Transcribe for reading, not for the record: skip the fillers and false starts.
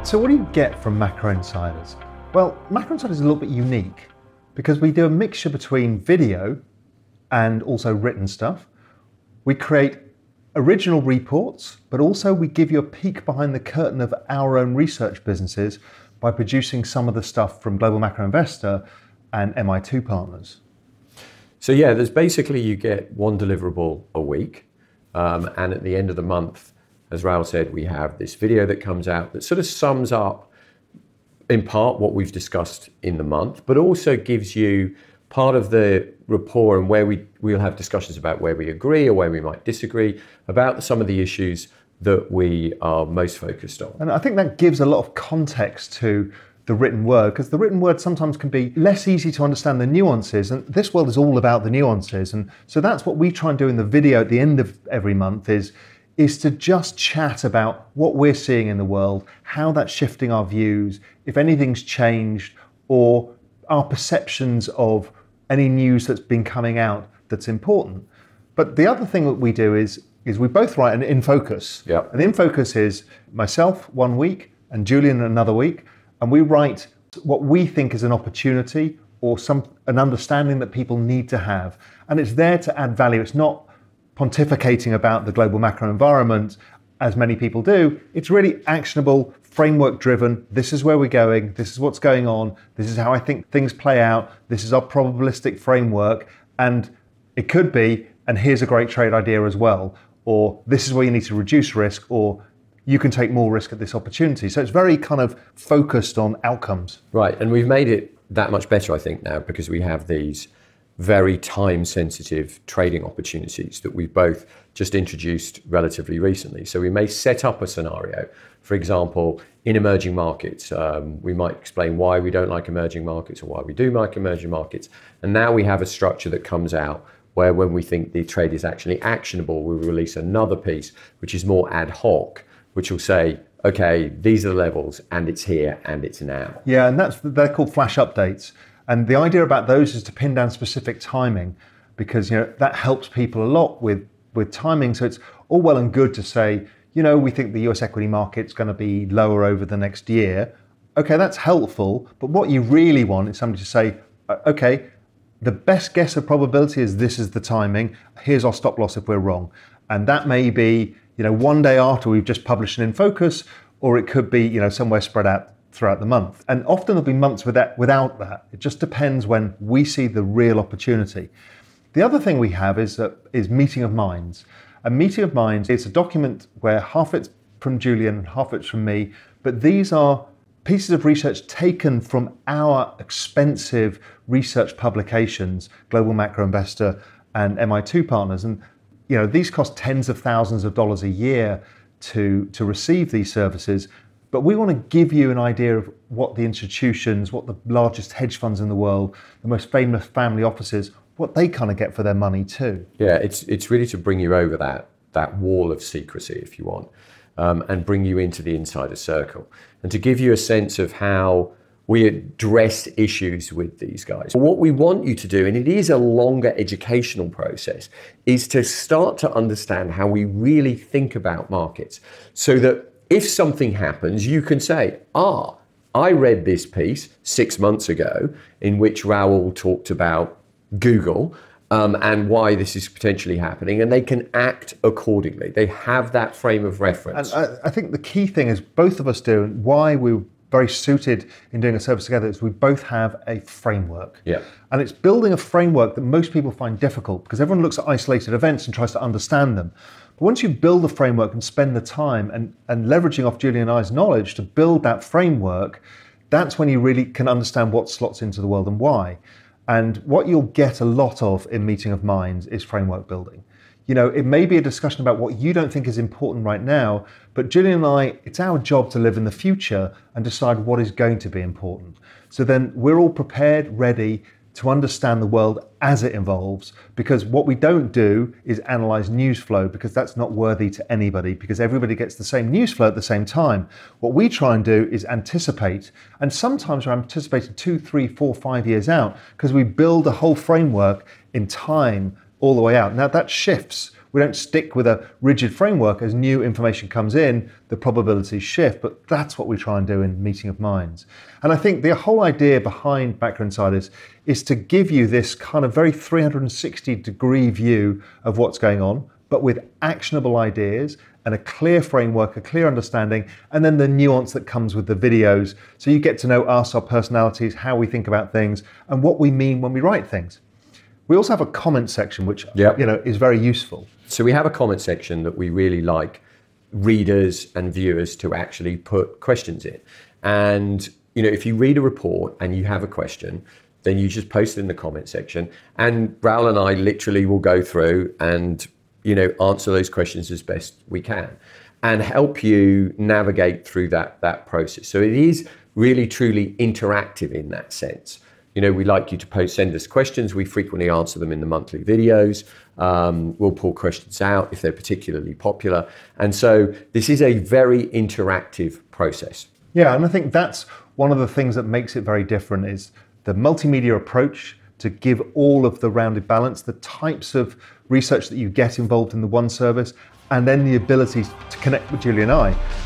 So what do you get from Macro Insiders? Well, Macro Insiders is a little bit unique because we do a mixture between video and also written stuff. We create original reports, but also we give you a peek behind the curtain of our own research businesses by producing some of the stuff from Global Macro Investor and MI2 partners. So yeah, there's basically, you get one deliverable a week. And at the end of the month, as Raoul said, we have this video that comes out that sort of sums up in part what we've discussed in the month, but also gives you part of the rapport and where we'll have discussions about where we agree or where we might disagree about some of the issues that we are most focused on. And I think that gives a lot of context to the written word, because the written word sometimes can be less easy to understand the nuances, and this world is all about the nuances. And so that's what we try and do in the video at the end of every month is to just chat about what we're seeing in the world, how that's shifting our views, if anything's changed, or our perceptions of any news that's been coming out that's important. But the other thing that we do is we both write an In Focus. Yep. And In Focus is myself one week and Julian another week, and we write what we think is an opportunity or an understanding that people need to have. And it's there to add value. It's not pontificating about the global macro environment, as many people do. It's really actionable, framework driven. This is where we're going. This is what's going on. This is how I think things play out. This is our probabilistic framework. And it could be, and here's a great trade idea as well, or this is where you need to reduce risk, or you can take more risk at this opportunity. So it's very kind of focused on outcomes. Right, and we've made it that much better, I think, now, because we have these very time-sensitive trading opportunities that we've both just introduced relatively recently. So we may set up a scenario, for example, in emerging markets. We might explain why we don't like emerging markets or why we do like emerging markets. And now we have a structure that comes out where when we think the trade is actually actionable, we release another piece, which is more ad hoc, which will say, okay, these are the levels and it's here and it's now. Yeah, and they're called flash updates. And the idea about those is to pin down specific timing, because that helps people a lot with timing. So it's all well and good to say, we think the US equity market's going to be lower over the next year. Okay, that's helpful. But what you really want is somebody to say, okay, the best guess of probability is this is the timing. Here's our stop loss if we're wrong. And that may be, one day after we've just published an In Focus, or it could be, somewhere spread out throughout the month. And often there'll be months without that. It just depends when we see the real opportunity. The other thing we have is Meeting of Minds. A Meeting of Minds is a document where half it's from Julian and half it's from me, but these are pieces of research taken from our expensive research publications, Global Macro Investor and MI2 partners. And these cost tens of thousands of dollars a year to receive these services. But we want to give you an idea of what the institutions, what the largest hedge funds in the world, the most famous family offices, what they kind of get for their money too. Yeah, it's really to bring you over that wall of secrecy, if you want, and bring you into the insider circle, and to give you a sense of how we address issues with these guys. What we want you to do, and it is a longer educational process, is to start to understand how we really think about markets, so that if something happens, you can say, I read this piece 6 months ago in which Raoul talked about Google and why this is potentially happening, and they can act accordingly. They have that frame of reference. And I think the key thing is both of us do, and why we're very suited in doing a service together, is we both have a framework. Yeah. And it's building a framework that most people find difficult because everyone looks at isolated events and tries to understand them. But once you build a framework and spend the time and leveraging off Julian and I's knowledge to build that framework, that's when you really can understand what slots into the world and why. And what you'll get a lot of in Meeting of Minds is framework building. It may be a discussion about what you don't think is important right now, but Julian and I, it's our job to live in the future and decide what is going to be important. So then we're all prepared, ready to understand the world as it evolves, because what we don't do is analyze news flow, because that's not worthy to anybody, because everybody gets the same news flow at the same time. What we try and do is anticipate, and sometimes we're anticipating 2, 3, 4, 5 years out, because we build a whole framework in time all the way out. Now that shifts We don't stick with a rigid framework. As new information comes in, the probabilities shift, but that's what we try and do in Meeting of Minds. And I think the whole idea behind Macro Insiders is to give you this kind of very 360-degree view of what's going on, but with actionable ideas and a clear framework, a clear understanding, and then the nuance that comes with the videos. So you get to know us, our personalities, how we think about things, and what we mean when we write things. We also have a comment section, which is very useful. So we have a comment section that we really like readers and viewers to actually put questions in. And if you read a report and you have a question, then you just post it in the comment section. And Raoul and I literally will go through and answer those questions as best we can and help you navigate through that process. So it is really, truly interactive in that sense. We like you to send us questions. We frequently answer them in the monthly videos. We'll pull questions out if they're particularly popular. And so this is a very interactive process. Yeah, and I think that's one of the things that makes it very different is the multimedia approach to give all of the rounded balance, the types of research that you get involved in the one service, and then the ability to connect with Julian and I.